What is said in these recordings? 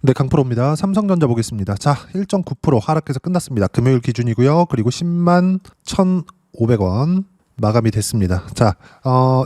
네, 강프로입니다. 삼성전자 보겠습니다. 자, 1.9% 하락해서 끝났습니다. 금요일 기준이고요. 그리고 10만 1,500원 마감이 됐습니다. 자,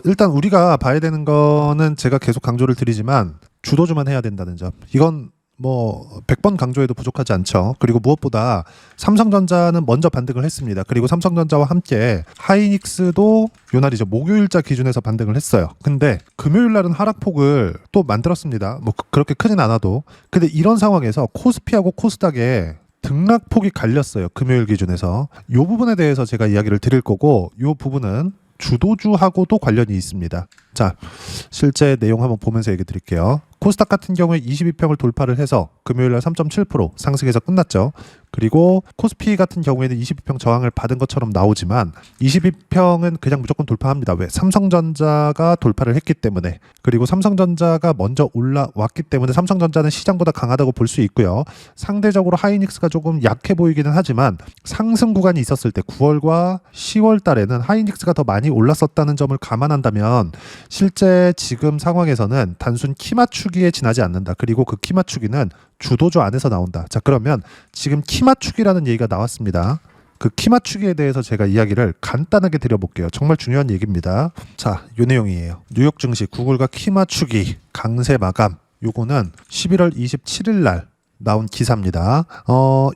일단 우리가 봐야 되는 거는 제가 계속 강조를 드리지만 주도주만 해야 된다는 점. 이건 뭐 100번 강조해도 부족하지 않죠. 그리고 무엇보다 삼성전자는 먼저 반등을 했습니다. 그리고 삼성전자와 함께 하이닉스도 요날이죠. 목요일자 기준에서 반등을 했어요. 근데 금요일 날은 하락폭을 또 만들었습니다. 뭐 그렇게 크진 않아도. 근데 이런 상황에서 코스피하고 코스닥에 등락폭이 갈렸어요. 금요일 기준에서. 이 부분에 대해서 제가 이야기를 드릴 거고, 이 부분은 주도주하고도 관련이 있습니다. 자, 실제 내용 한번 보면서 얘기 드릴게요. 코스닥 같은 경우에 22평을 돌파를 해서 금요일날 3.7% 상승해서 끝났죠. 그리고 코스피 같은 경우에는 22평 저항을 받은 것처럼 나오지만 22평은 그냥 무조건 돌파합니다. 왜? 삼성전자가 돌파를 했기 때문에. 그리고 삼성전자가 먼저 올라왔기 때문에 삼성전자는 시장보다 강하다고 볼 수 있고요. 상대적으로 하이닉스가 조금 약해 보이기는 하지만 상승 구간이 있었을 때 9월과 10월 달에는 하이닉스가 더 많이 올랐었다는 점을 감안한다면 실제 지금 상황에서는 단순 키 맞추기에 지나지 않는다. 그리고 그 키 맞추기는 주도주 안에서 나온다. 자, 그러면 지금 키 맞추기라는 얘기가 나왔습니다. 그 키 맞추기에 대해서 제가 이야기를 간단하게 드려볼게요. 정말 중요한 얘기입니다. 자, 요 내용이에요. 뉴욕 증시 구글과 키 맞추기 강세 마감. 요거는 11월 27일 날 나온 기사입니다.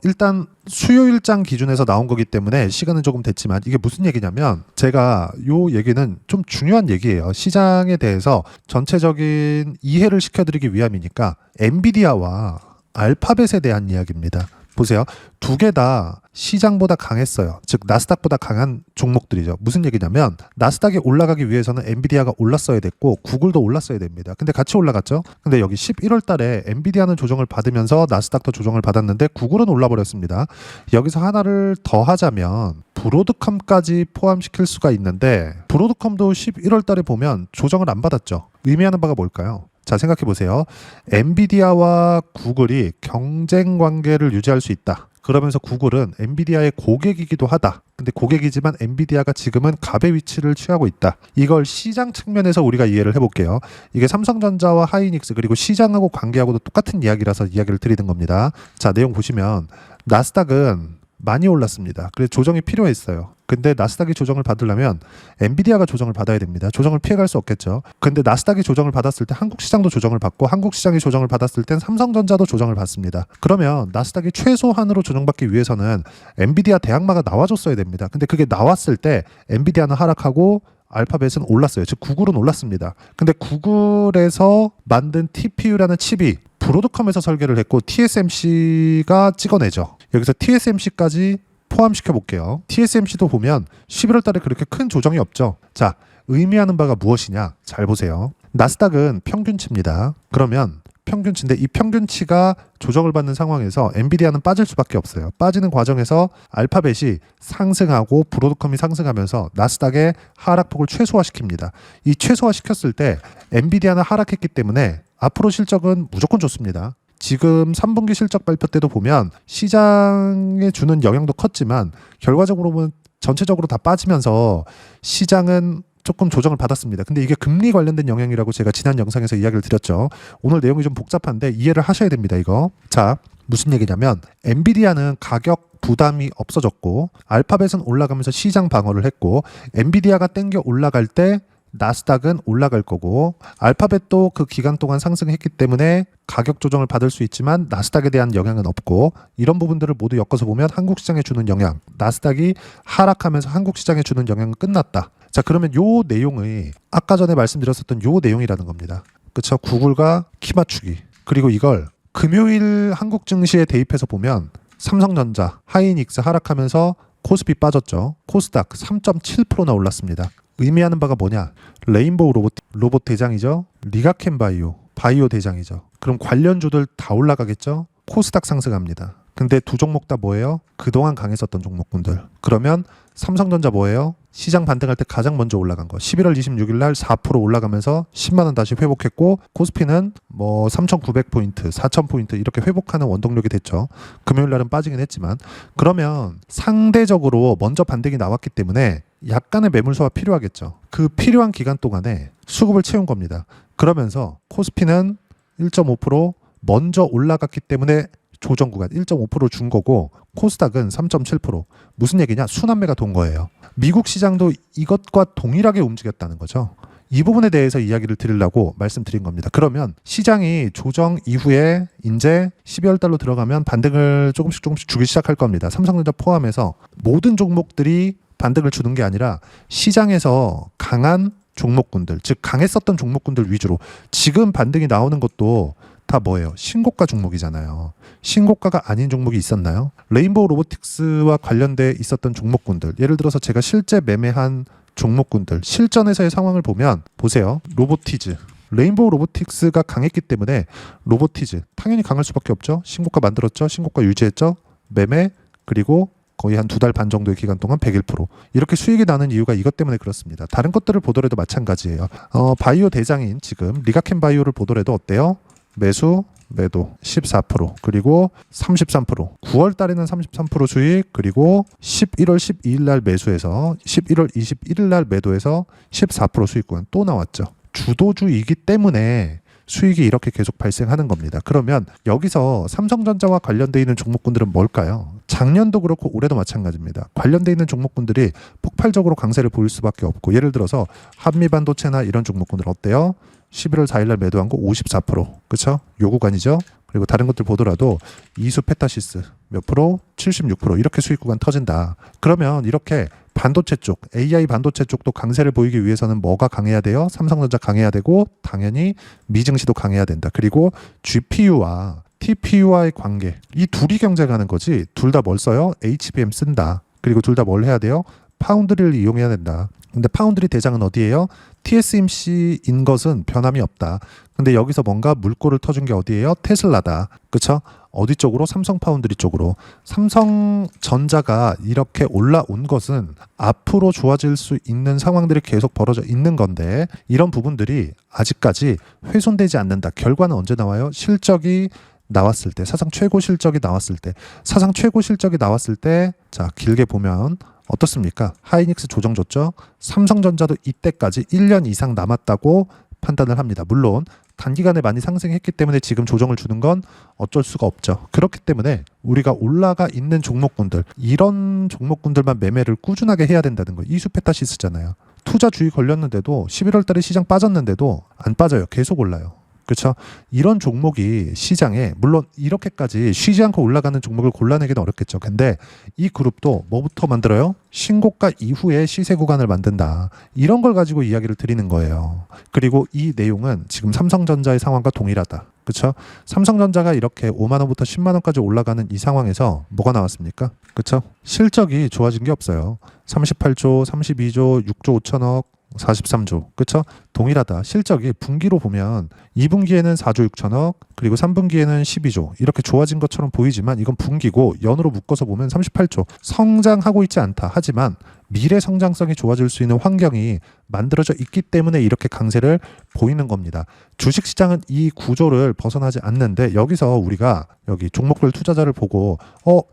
일단 수요일장 기준에서 나온 거기 때문에 시간은 조금 됐지만 이게 무슨 얘기냐면 제가 요 얘기는 좀 중요한 얘기예요. 시장에 대해서 전체적인 이해를 시켜드리기 위함이니까 엔비디아와 알파벳에 대한 이야기입니다. 보세요. 두 개 다 시장보다 강했어요. 즉 나스닥보다 강한 종목들이죠. 무슨 얘기냐면 나스닥이 올라가기 위해서는 엔비디아가 올랐어야 됐고 구글도 올랐어야 됩니다. 근데 같이 올라갔죠. 근데 여기 11월 달에 엔비디아는 조정을 받으면서 나스닥도 조정을 받았는데 구글은 올라버렸습니다. 여기서 하나를 더 하자면 브로드컴까지 포함시킬 수가 있는데 브로드컴도 11월 달에 보면 조정을 안 받았죠. 의미하는 바가 뭘까요? 자, 생각해 보세요. 엔비디아와 구글이 경쟁 관계를 유지할 수 있다. 그러면서 구글은 엔비디아의 고객이기도 하다. 근데 고객이지만 엔비디아가 지금은 갑의 위치를 취하고 있다. 이걸 시장 측면에서 우리가 이해를 해볼게요. 이게 삼성전자와 하이닉스 그리고 시장하고 관계하고도 똑같은 이야기라서 이야기를 드리는 겁니다. 자, 내용 보시면 나스닥은 많이 올랐습니다. 그래서 조정이 필요했어요. 근데 나스닥이 조정을 받으려면 엔비디아가 조정을 받아야 됩니다. 조정을 피해갈 수 없겠죠. 근데 나스닥이 조정을 받았을 때 한국 시장도 조정을 받고 한국 시장이 조정을 받았을 땐 삼성전자도 조정을 받습니다. 그러면 나스닥이 최소한으로 조정받기 위해서는 엔비디아 대항마가 나와줬어야 됩니다. 근데 그게 나왔을 때 엔비디아는 하락하고 알파벳은 올랐어요. 즉 구글은 올랐습니다. 근데 구글에서 만든 TPU라는 칩이 브로드컴에서 설계를 했고 TSMC가 찍어내죠. 여기서 TSMC까지 포함시켜 볼게요. TSMC도 보면 11월 달에 그렇게 큰 조정이 없죠. 자, 의미하는 바가 무엇이냐? 잘 보세요. 나스닥은 평균치입니다. 그러면 평균치인데 이 평균치가 조정을 받는 상황에서 엔비디아는 빠질 수밖에 없어요. 빠지는 과정에서 알파벳이 상승하고 브로드컴이 상승하면서 나스닥의 하락폭을 최소화시킵니다. 이 최소화시켰을 때 엔비디아는 하락했기 때문에 앞으로 실적은 무조건 좋습니다. 지금 3분기 실적 발표 때도 보면 시장에 주는 영향도 컸지만 결과적으로 보면 전체적으로 다 빠지면서 시장은 조금 조정을 받았습니다. 근데 이게 금리 관련된 영향이라고 제가 지난 영상에서 이야기를 드렸죠. 오늘 내용이 좀 복잡한데 이해를 하셔야 됩니다. 이거. 자, 무슨 얘기냐면 엔비디아는 가격 부담이 없어졌고 알파벳은 올라가면서 시장 방어를 했고 엔비디아가 땡겨 올라갈 때 나스닥은 올라갈 거고 알파벳도 그 기간 동안 상승했기 때문에 가격 조정을 받을 수 있지만 나스닥에 대한 영향은 없고 이런 부분들을 모두 엮어서 보면 한국 시장에 주는 영향, 나스닥이 하락하면서 한국 시장에 주는 영향은 끝났다. 자, 그러면 요 내용이 아까 전에 말씀드렸었던 요 내용이라는 겁니다. 그렇죠? 구글과 키 맞추기. 그리고 이걸 금요일 한국 증시에 대입해서 보면 삼성전자, 하이닉스 하락하면서 코스피 빠졌죠. 코스닥 3.7%나 올랐습니다. 의미하는 바가 뭐냐? 레인보우 로봇 대장이죠. 리가켄 바이오 대장이죠. 그럼 관련주들 다 올라가겠죠. 코스닥 상승합니다. 근데 두 종목 다 뭐예요? 그동안 강했었던 종목군들. 그러면 삼성전자 뭐예요? 시장 반등할 때 가장 먼저 올라간 거. 11월 26일 날 4% 올라가면서 10만 원 다시 회복했고 코스피는 뭐 3,900포인트, 4,000포인트 이렇게 회복하는 원동력이 됐죠. 금요일 날은 빠지긴 했지만 그러면 상대적으로 먼저 반등이 나왔기 때문에 약간의 매물소가 필요하겠죠. 그 필요한 기간 동안에 수급을 채운 겁니다. 그러면서 코스피는 1.5% 먼저 올라갔기 때문에 조정 구간 1.5% 준 거고 코스닥은 3.7%. 무슨 얘기냐? 순환매가 돈 거예요. 미국 시장도 이것과 동일하게 움직였다는 거죠. 이 부분에 대해서 이야기를 드리려고 말씀드린 겁니다. 그러면 시장이 조정 이후에 이제 12월 달로 들어가면 반등을 조금씩 주기 시작할 겁니다. 삼성전자 포함해서 모든 종목들이 반등을 주는 게 아니라 시장에서 강한 종목군들, 즉 강했었던 종목군들 위주로 지금 반등이 나오는 것도 다 뭐예요? 신고가 종목이잖아요. 신고가가 아닌 종목이 있었나요? 레인보우 로보틱스와 관련돼 있었던 종목군들, 예를 들어서 제가 실제 매매한 종목군들 실전에서의 상황을 보면 보세요. 로보티즈, 레인보우 로보틱스가 강했기 때문에 로보티즈 당연히 강할 수밖에 없죠. 신고가 만들었죠. 신고가 유지했죠. 매매 그리고 거의 한 2달 반 정도의 기간 동안 101% 이렇게 수익이 나는 이유가 이것 때문에 그렇습니다. 다른 것들을 보더라도 마찬가지예요. 바이오 대장인 지금 리가켄 바이오를 보더라도 어때요? 매수 매도 14% 그리고 33% 9월 달에는 33% 수익 그리고 11월 12일 날 매수해서 11월 21일 날 매도해서 14% 수익 구간 또 나왔죠. 주도주이기 때문에 수익이 이렇게 계속 발생하는 겁니다. 그러면 여기서 삼성전자와 관련되어 있는 종목군들은 뭘까요? 작년도 그렇고 올해도 마찬가지입니다. 관련되어 있는 종목군들이 폭발적으로 강세를 보일 수밖에 없고 예를 들어서 한미반도체나 이런 종목군들 어때요? 11월 4일 날 매도한 거 54%. 그렇죠? 요 구간이죠. 그리고 다른 것들 보더라도 이수 페타시스 몇 프로? 76% 이렇게 수익 구간 터진다. 그러면 이렇게 반도체 쪽, AI 반도체 쪽도 강세를 보이기 위해서는 뭐가 강해야 돼요? 삼성전자 강해야 되고 당연히 미증시도 강해야 된다. 그리고 GPU와 TPU와의 관계 이 둘이 경쟁하는 거지 둘 다 뭘 써요? HBM 쓴다. 그리고 둘 다 뭘 해야 돼요? 파운드리를 이용해야 된다. 근데 파운드리 대장은 어디예요? TSMC인 것은 변함이 없다. 근데 여기서 뭔가 물꼬를 터준 게 어디예요? 테슬라다. 그쵸? 어디 쪽으로? 삼성 파운드리 쪽으로. 삼성전자가 이렇게 올라온 것은 앞으로 좋아질 수 있는 상황들이 계속 벌어져 있는 건데 이런 부분들이 아직까지 훼손되지 않는다. 결과는 언제 나와요? 실적이 나왔을 때, 사상 최고 실적이 나왔을 때, 사상 최고 실적이 나왔을 때, 자, 길게 보면 어떻습니까? 하이닉스 조정 줬죠? 삼성전자도 이때까지 1년 이상 남았다고 판단을 합니다. 물론 단기간에 많이 상승했기 때문에 지금 조정을 주는 건 어쩔 수가 없죠. 그렇기 때문에 우리가 올라가 있는 종목군들, 이런 종목군들만 매매를 꾸준하게 해야 된다는 거예요. 이수페타시스잖아요. 투자 주의 걸렸는데도 11월 달에 시장 빠졌는데도 안 빠져요. 계속 올라요. 그렇죠? 이런 종목이 시장에 물론 이렇게까지 쉬지 않고 올라가는 종목을 골라내기는 어렵겠죠. 근데 이 그룹도 뭐부터 만들어요? 신고가 이후에 시세 구간을 만든다. 이런 걸 가지고 이야기를 드리는 거예요. 그리고 이 내용은 지금 삼성전자의 상황과 동일하다. 그렇죠? 삼성전자가 이렇게 5만 원부터 10만 원까지 올라가는 이 상황에서 뭐가 나왔습니까? 그렇죠? 실적이 좋아진 게 없어요. 38조, 32조, 6조 5천억 43조. 그쵸? 동일하다. 실적이 분기로 보면 2분기에는 4조 6천억 그리고 3분기에는 12조 이렇게 좋아진 것처럼 보이지만 이건 분기고 연으로 묶어서 보면 38조. 성장하고 있지 않다. 하지만 미래 성장성이 좋아질 수 있는 환경이 만들어져 있기 때문에 이렇게 강세를 보이는 겁니다. 주식시장은 이 구조를 벗어나지 않는데 여기서 우리가 여기 종목별 투자자를 보고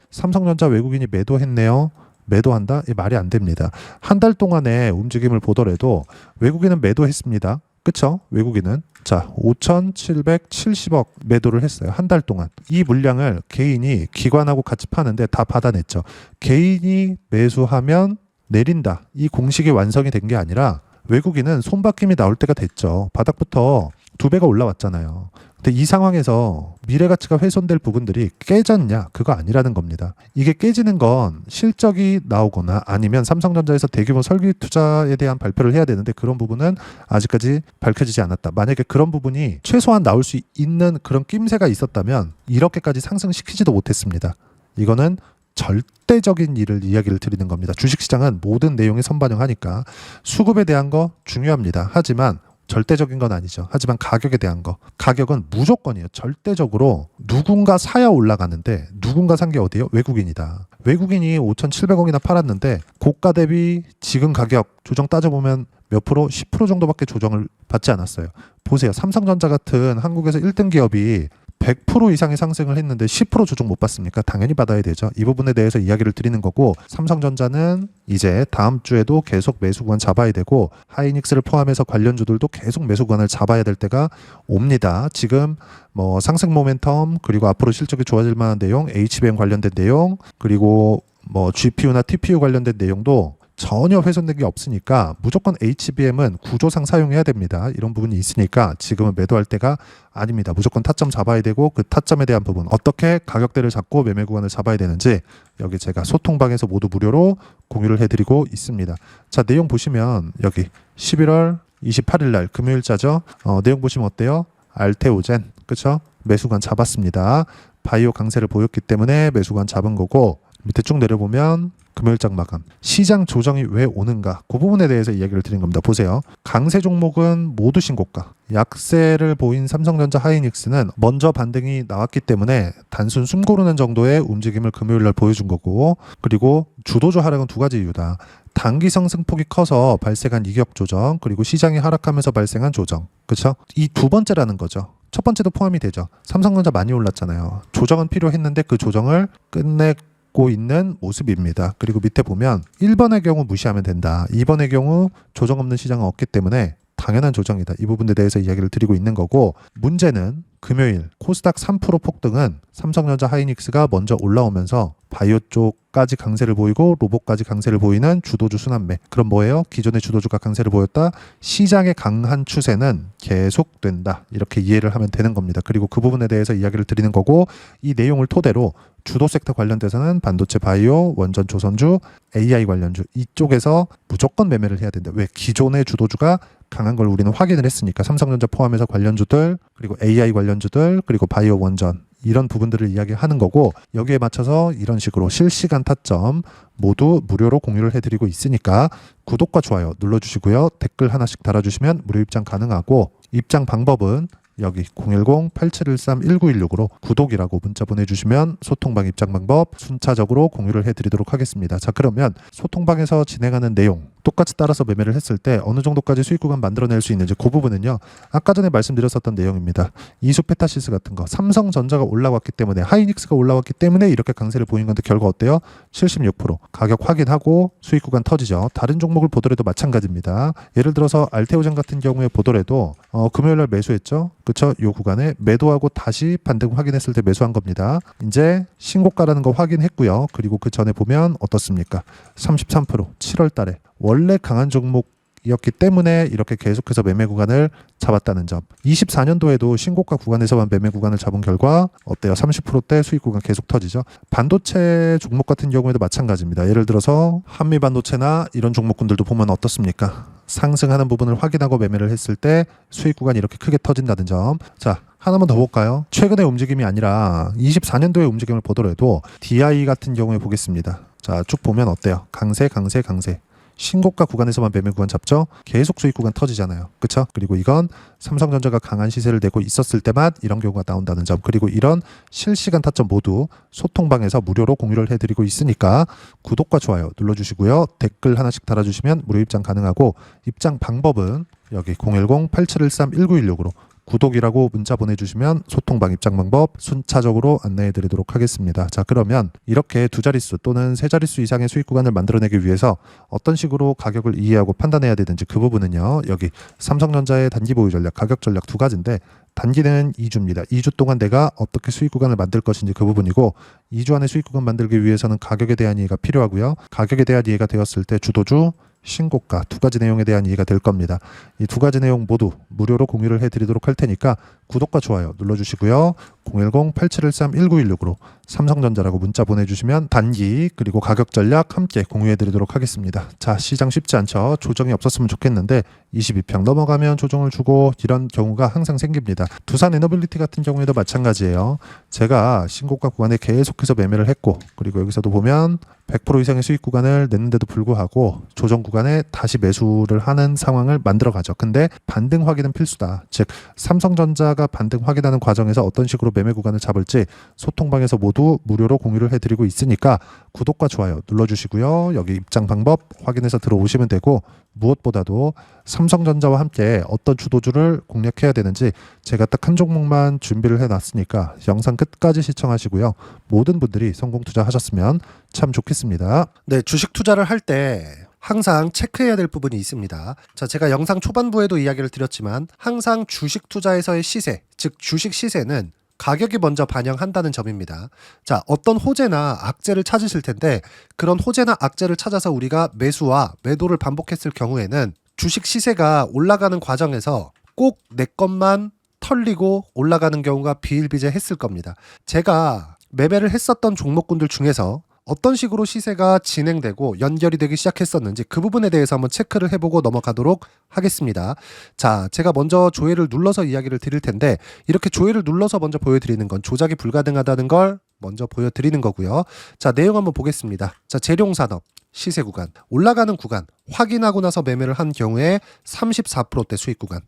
삼성전자 외국인이 매도했네요. 매도한다? 이 말이 안 됩니다. 한 달 동안의 움직임을 보더라도 외국인은 매도했습니다. 그쵸? 외국인은 자 5,770억 매도를 했어요. 한 달 동안. 이 물량을 개인이 기관하고 같이 파는데 다 받아냈죠. 개인이 매수하면 내린다. 이 공식이 완성이 된 게 아니라 외국인은 손바뀜이 나올 때가 됐죠. 바닥부터 2배가 올라왔잖아요. 근데 이 상황에서 미래 가치가 훼손될 부분들이 깨졌냐? 그거 아니라는 겁니다. 이게 깨지는 건 실적이 나오거나 아니면 삼성전자에서 대규모 설비 투자에 대한 발표를 해야 되는데 그런 부분은 아직까지 밝혀지지 않았다. 만약에 그런 부분이 최소한 나올 수 있는 그런 낌새가 있었다면 이렇게까지 상승시키지도 못했습니다. 이거는 절대적인 일을 이야기를 드리는 겁니다. 주식시장은 모든 내용에 선반영하니까 수급에 대한 거 중요합니다. 하지만 절대적인 건 아니죠. 하지만 가격에 대한 거. 가격은 무조건이에요. 절대적으로 누군가 사야 올라가는데 누군가 산 게 어디예요? 외국인이다. 외국인이 5,700억이나 팔았는데 고가 대비 지금 가격 조정 따져보면 몇 프로? 10% 정도밖에 조정을 받지 않았어요. 보세요. 삼성전자 같은 한국에서 1등 기업이 100% 이상의 상승을 했는데 10% 조정 못 받습니까? 당연히 받아야 되죠. 이 부분에 대해서 이야기를 드리는 거고, 삼성전자는 이제 다음 주에도 계속 매수 구간 잡아야 되고, 하이닉스를 포함해서 관련주들도 계속 매수 구간을 잡아야 될 때가 옵니다. 지금 뭐 상승 모멘텀, 그리고 앞으로 실적이 좋아질 만한 내용, HBM 관련된 내용, 그리고 뭐 GPU나 TPU 관련된 내용도 전혀 훼손된 게 없으니까 무조건 HBM은 구조상 사용해야 됩니다. 이런 부분이 있으니까 지금은 매도할 때가 아닙니다. 무조건 타점 잡아야 되고, 그 타점에 대한 부분, 어떻게 가격대를 잡고 매매 구간을 잡아야 되는지 여기 제가 소통방에서 모두 무료로 공유를 해드리고 있습니다. 자, 내용 보시면 여기 11월 28일 날 금요일자죠. 내용 보시면 어때요? 알테오젠, 그쵸? 매수관 잡았습니다. 바이오 강세를 보였기 때문에 매수관 잡은 거고, 밑에 쭉 내려보면 금요일장 마감, 시장 조정이 왜 오는가, 그 부분에 대해서 이야기를 드린 겁니다. 보세요. 강세 종목은 모두 신고가, 약세를 보인 삼성전자, 하이닉스는 먼저 반등이 나왔기 때문에 단순 숨 고르는 정도의 움직임을 금요일날 보여준 거고, 그리고 주도주 하락은 두 가지 이유다. 단기 상승폭이 커서 발생한 이격 조정, 그리고 시장이 하락하면서 발생한 조정, 그렇죠? 이 두 번째라는 거죠. 첫 번째도 포함이 되죠. 삼성전자 많이 올랐잖아요. 조정은 필요했는데 그 조정을 끝내고 있는 모습입니다. 그리고 밑에 보면 1번의 경우 무시하면 된다. 2번의 경우 조정 없는 시장은 없기 때문에 당연한 조정이다. 이 부분에 대해서 이야기를 드리고 있는 거고, 문제는 금요일 코스닥 3% 폭등은 삼성전자, 하이닉스가 먼저 올라오면서 바이오 쪽까지 강세를 보이고 로봇까지 강세를 보이는 주도주 순환매. 그럼 뭐예요? 기존의 주도주가 강세를 보였다. 시장의 강한 추세는 계속된다. 이렇게 이해를 하면 되는 겁니다. 그리고 그 부분에 대해서 이야기를 드리는 거고, 이 내용을 토대로 주도 섹터 관련돼서는 반도체, 바이오, 원전, 조선주, AI 관련주 이쪽에서 무조건 매매를 해야 된다. 왜? 기존의 주도주가 강한 걸 우리는 확인을 했으니까. 삼성전자 포함해서 관련주들, 그리고 AI 관련주들, 그리고 바이오, 원전, 이런 부분들을 이야기하는 거고, 여기에 맞춰서 이런 식으로 실시간 타점 모두 무료로 공유를 해드리고 있으니까 구독과 좋아요 눌러주시고요. 댓글 하나씩 달아주시면 무료 입장 가능하고, 입장 방법은 여기 010-8713-1916으로 구독이라고 문자 보내주시면 소통방 입장 방법 순차적으로 공유를 해드리도록 하겠습니다. 자, 그러면 소통방에서 진행하는 내용 똑같이 따라서 매매를 했을 때 어느 정도까지 수익 구간 만들어낼 수 있는지, 그 부분은요 아까 전에 말씀드렸었던 내용입니다. 이수 페타시스 같은 거, 삼성전자가 올라왔기 때문에, 하이닉스가 올라왔기 때문에 이렇게 강세를 보인 건데 결과 어때요? 76% 가격 확인하고 수익 구간 터지죠. 다른 종목을 보더라도 마찬가지입니다. 예를 들어서 알테오젠 같은 경우에 보더라도 금요일날 매수했죠. 그쵸? 이 구간에 매도하고 다시 반등 확인했을 때 매수한 겁니다. 이제 신고가라는 거 확인했고요. 그리고 그 전에 보면 어떻습니까? 33% 7월 달에 원래 강한 종목이었기 때문에 이렇게 계속해서 매매 구간을 잡았다는 점. 24년도에도 신고가 구간에서만 매매 구간을 잡은 결과 어때요? 30%대 수익 구간 계속 터지죠. 반도체 종목 같은 경우에도 마찬가지입니다. 예를 들어서 한미 반도체나 이런 종목군들도 보면 어떻습니까? 상승하는 부분을 확인하고 매매를 했을 때 수익 구간이 이렇게 크게 터진다는 점. 자, 하나만 더 볼까요? 최근의 움직임이 아니라 24년도의 움직임을 보더라도 DI 같은 경우에 보겠습니다. 자, 쭉 보면 어때요? 강세, 강세, 강세. 신고가 구간에서만 매매 구간 잡죠. 계속 수익 구간 터지잖아요. 그렇죠? 그리고 이건 삼성전자가 강한 시세를 내고 있었을 때만 이런 경우가 나온다는 점. 그리고 이런 실시간 타점 모두 소통방에서 무료로 공유를 해드리고 있으니까 구독과 좋아요 눌러주시고요. 댓글 하나씩 달아주시면 무료 입장 가능하고, 입장 방법은 여기 010-8713-1916으로 구독이라고 문자 보내주시면 소통방 입장 방법 순차적으로 안내해 드리도록 하겠습니다. 자, 그러면 이렇게 두 자릿수 또는 세 자릿수 이상의 수익 구간을 만들어내기 위해서 어떤 식으로 가격을 이해하고 판단해야 되는지, 그 부분은요 여기 삼성전자의 단기 보유 전략, 가격 전략 두 가지인데, 단기는 2주입니다. 2주 동안 내가 어떻게 수익 구간을 만들 것인지 그 부분이고, 2주 안에 수익 구간 만들기 위해서는 가격에 대한 이해가 필요하고요. 가격에 대한 이해가 되었을 때 주도주, 신고가 두 가지 내용에 대한 이해가 될 겁니다. 이 두 가지 내용 모두 무료로 공유를 해드리도록 할 테니까 구독과 좋아요 눌러주시고요. 010-8713-1916으로 삼성전자라고 문자 보내주시면 단기 그리고 가격 전략 함께 공유해드리도록 하겠습니다. 자, 시장 쉽지 않죠. 조정이 없었으면 좋겠는데 22평 넘어가면 조정을 주고, 이런 경우가 항상 생깁니다. 두산 에너빌리티 같은 경우에도 마찬가지예요. 제가 신고가 구간에 계속해서 매매를 했고, 그리고 여기서도 보면 100% 이상의 수익 구간을 냈는데도 불구하고 조정 구간에 다시 매수를 하는 상황을 만들어 가죠. 근데 반등 확인은 필수다. 즉 삼성전자가 시세가 반등 확인하는 과정에서 어떤 식으로 매매 구간을 잡을지 소통방에서 모두 무료로 공유를 해드리고 있으니까 구독과 좋아요 눌러주시고요. 여기 입장 방법 확인해서 들어오시면 되고, 무엇보다도 삼성전자와 함께 어떤 주도주를 공략해야 되는지 제가 딱 한 종목만 준비를 해놨으니까 영상 끝까지 시청하시고요. 모든 분들이 성공 투자하셨으면 참 좋겠습니다. 네, 주식 투자를 할 때 항상 체크해야 될 부분이 있습니다. 자, 제가 영상 초반부에도 이야기를 드렸지만 항상 주식 투자에서의 시세, 즉 주식 시세는 가격이 먼저 반영한다는 점입니다. 자, 어떤 호재나 악재를 찾으실 텐데 그런 호재나 악재를 찾아서 우리가 매수와 매도를 반복했을 경우에는 주식 시세가 올라가는 과정에서 꼭 내 것만 털리고 올라가는 경우가 비일비재했을 겁니다. 제가 매매를 했었던 종목군들 중에서 어떤 식으로 시세가 진행되고 연결이 되기 시작했었는지 그 부분에 대해서 한번 체크를 해보고 넘어가도록 하겠습니다. 자, 제가 먼저 조회를 눌러서 이야기를 드릴 텐데 이렇게 조회를 눌러서 먼저 보여드리는 건 조작이 불가능하다는 걸 먼저 보여드리는 거고요. 자, 내용 한번 보겠습니다. 자, 재룡산업 시세 구간, 올라가는 구간 확인하고 나서 매매를 한 경우에 34%대 수익 구간.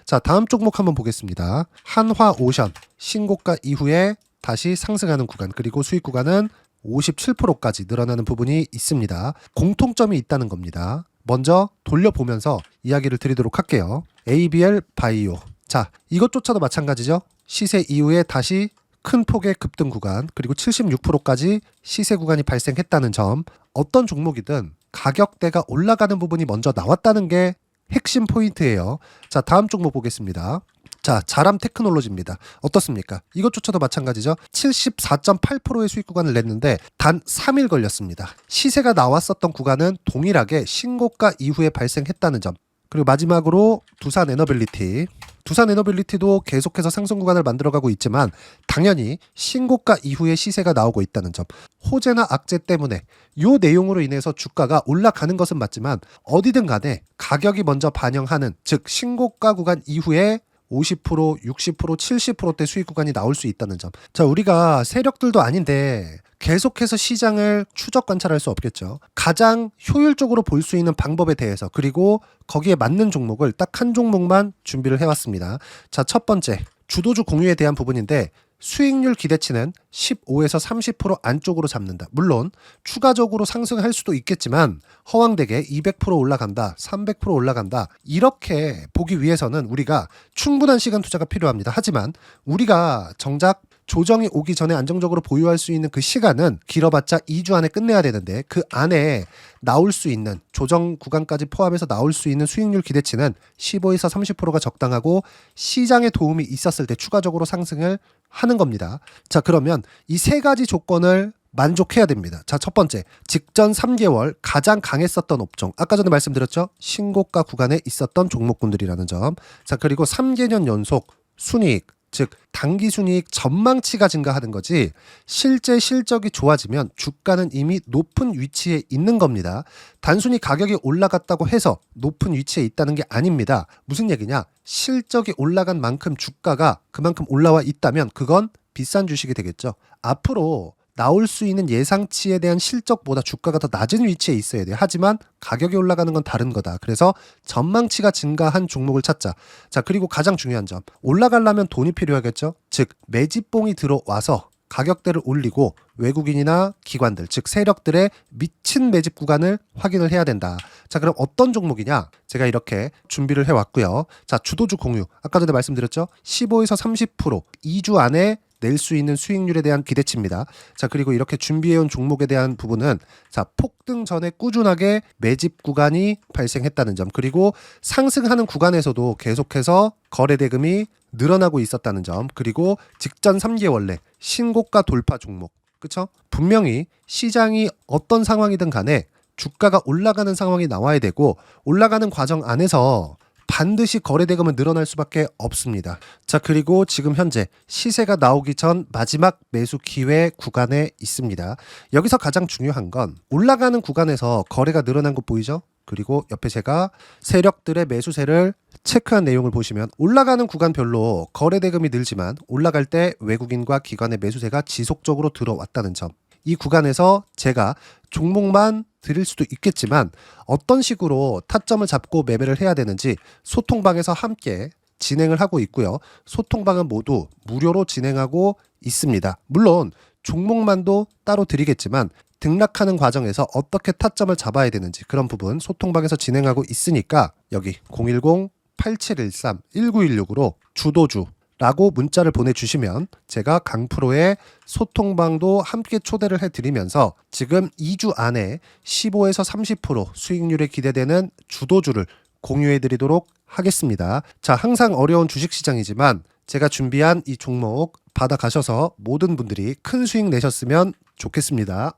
자, 다음 종목 한번 보겠습니다. 한화오션 신고가 이후에 다시 상승하는 구간, 그리고 수익 구간은 57%까지 늘어나는 부분이 있습니다. 공통점이 있다는 겁니다. 먼저 돌려보면서 이야기를 드리도록 할게요. ABL 바이오. 자, 이것조차도 마찬가지죠. 시세 이후에 다시 큰 폭의 급등 구간, 그리고 76%까지 시세 구간이 발생했다는 점. 어떤 종목이든 가격대가 올라가는 부분이 먼저 나왔다는 게 핵심 포인트예요. 자, 다음 종목 보겠습니다. 자, 자람 테크놀로지입니다. 어떻습니까? 이것조차도 마찬가지죠. 74.8%의 수익 구간을 냈는데 단 3일 걸렸습니다. 시세가 나왔었던 구간은 동일하게 신고가 이후에 발생했다는 점. 그리고 마지막으로 두산 에너빌리티. 두산 에너빌리티도 계속해서 상승 구간을 만들어가고 있지만 당연히 신고가 이후에 시세가 나오고 있다는 점. 호재나 악재 때문에 이 내용으로 인해서 주가가 올라가는 것은 맞지만 어디든 간에 가격이 먼저 반영하는, 즉 신고가 구간 이후에 50%, 60%, 70%대 수익 구간이 나올 수 있다는 점. 자, 우리가 세력들도 아닌데 계속해서 시장을 추적 관찰할 수 없겠죠. 가장 효율적으로 볼 수 있는 방법에 대해서, 그리고 거기에 맞는 종목을 딱 한 종목만 준비를 해왔습니다. 자, 첫 번째 주도주 공유에 대한 부분인데 수익률 기대치는 15에서 30% 안쪽으로 잡는다. 물론 추가적으로 상승할 수도 있겠지만 허황되게 200% 올라간다, 300% 올라간다, 이렇게 보기 위해서는 우리가 충분한 시간 투자가 필요합니다. 하지만 우리가 정작 조정이 오기 전에 안정적으로 보유할 수 있는 그 시간은 길어봤자 2주 안에 끝내야 되는데 그 안에 나올 수 있는, 조정 구간까지 포함해서 나올 수 있는 수익률 기대치는 15에서 30%가 적당하고 시장에 도움이 있었을 때 추가적으로 상승을 하는 겁니다. 자, 그러면 이 세 가지 조건을 만족해야 됩니다. 자, 첫 번째, 직전 3개월 가장 강했었던 업종. 아까 전에 말씀드렸죠? 신고가 구간에 있었던 종목군들이라는 점. 자, 그리고 3개년 연속 순이익, 즉 단기 순이익 전망치가 증가하는 거지 실제 실적이 좋아지면 주가는 이미 높은 위치에 있는 겁니다. 단순히 가격이 올라갔다고 해서 높은 위치에 있다는 게 아닙니다. 무슨 얘기냐? 실적이 올라간 만큼 주가가 그만큼 올라와 있다면 그건 비싼 주식이 되겠죠. 앞으로 나올 수 있는 예상치에 대한 실적보다 주가가 더 낮은 위치에 있어야 돼요. 하지만 가격이 올라가는 건 다른 거다. 그래서 전망치가 증가한 종목을 찾자. 자, 그리고 가장 중요한 점. 올라가려면 돈이 필요하겠죠. 즉 매집봉이 들어와서 가격대를 올리고 외국인이나 기관들, 즉 세력들의 미친 매집 구간을 확인을 해야 된다. 자, 그럼 어떤 종목이냐? 제가 이렇게 준비를 해왔고요. 자, 주도주 공유. 아까 전에 말씀드렸죠. 15에서 30% 2주 안에 낼 수 있는 수익률에 대한 기대치입니다. 자, 그리고 이렇게 준비해온 종목에 대한 부분은 자, 폭등 전에 꾸준하게 매집 구간이 발생했다는 점, 그리고 상승하는 구간에서도 계속해서 거래 대금이 늘어나고 있었다는 점, 그리고 직전 3개월 내 신고가 돌파 종목. 그쵸? 분명히 시장이 어떤 상황이든 간에 주가가 올라가는 상황이 나와야 되고 올라가는 과정 안에서 반드시 거래 대금은 늘어날 수밖에 없습니다. 자, 그리고 지금 현재 시세가 나오기 전 마지막 매수 기회 구간에 있습니다. 여기서 가장 중요한 건 올라가는 구간에서 거래가 늘어난 거 보이죠? 그리고 옆에 제가 세력들의 매수세를 체크한 내용을 보시면 올라가는 구간별로 거래 대금이 늘지만 올라갈 때 외국인과 기관의 매수세가 지속적으로 들어왔다는 점. 이 구간에서 제가 종목만 드릴 수도 있겠지만 어떤 식으로 타점을 잡고 매매를 해야 되는지 소통방에서 함께 진행을 하고 있고요. 소통방은 모두 무료로 진행하고 있습니다. 물론 종목만도 따로 드리겠지만 등락하는 과정에서 어떻게 타점을 잡아야 되는지 그런 부분 소통방에서 진행하고 있으니까 여기 010-8713-1916으로 주도주라고 문자를 보내주시면 제가 강프로의 소통방도 함께 초대를 해드리면서 지금 2주 안에 15에서 30% 수익률이 기대되는 주도주를 공유해드리도록 하겠습니다. 자, 항상 어려운 주식시장이지만 제가 준비한 이 종목 받아가셔서 모든 분들이 큰 수익 내셨으면 좋겠습니다.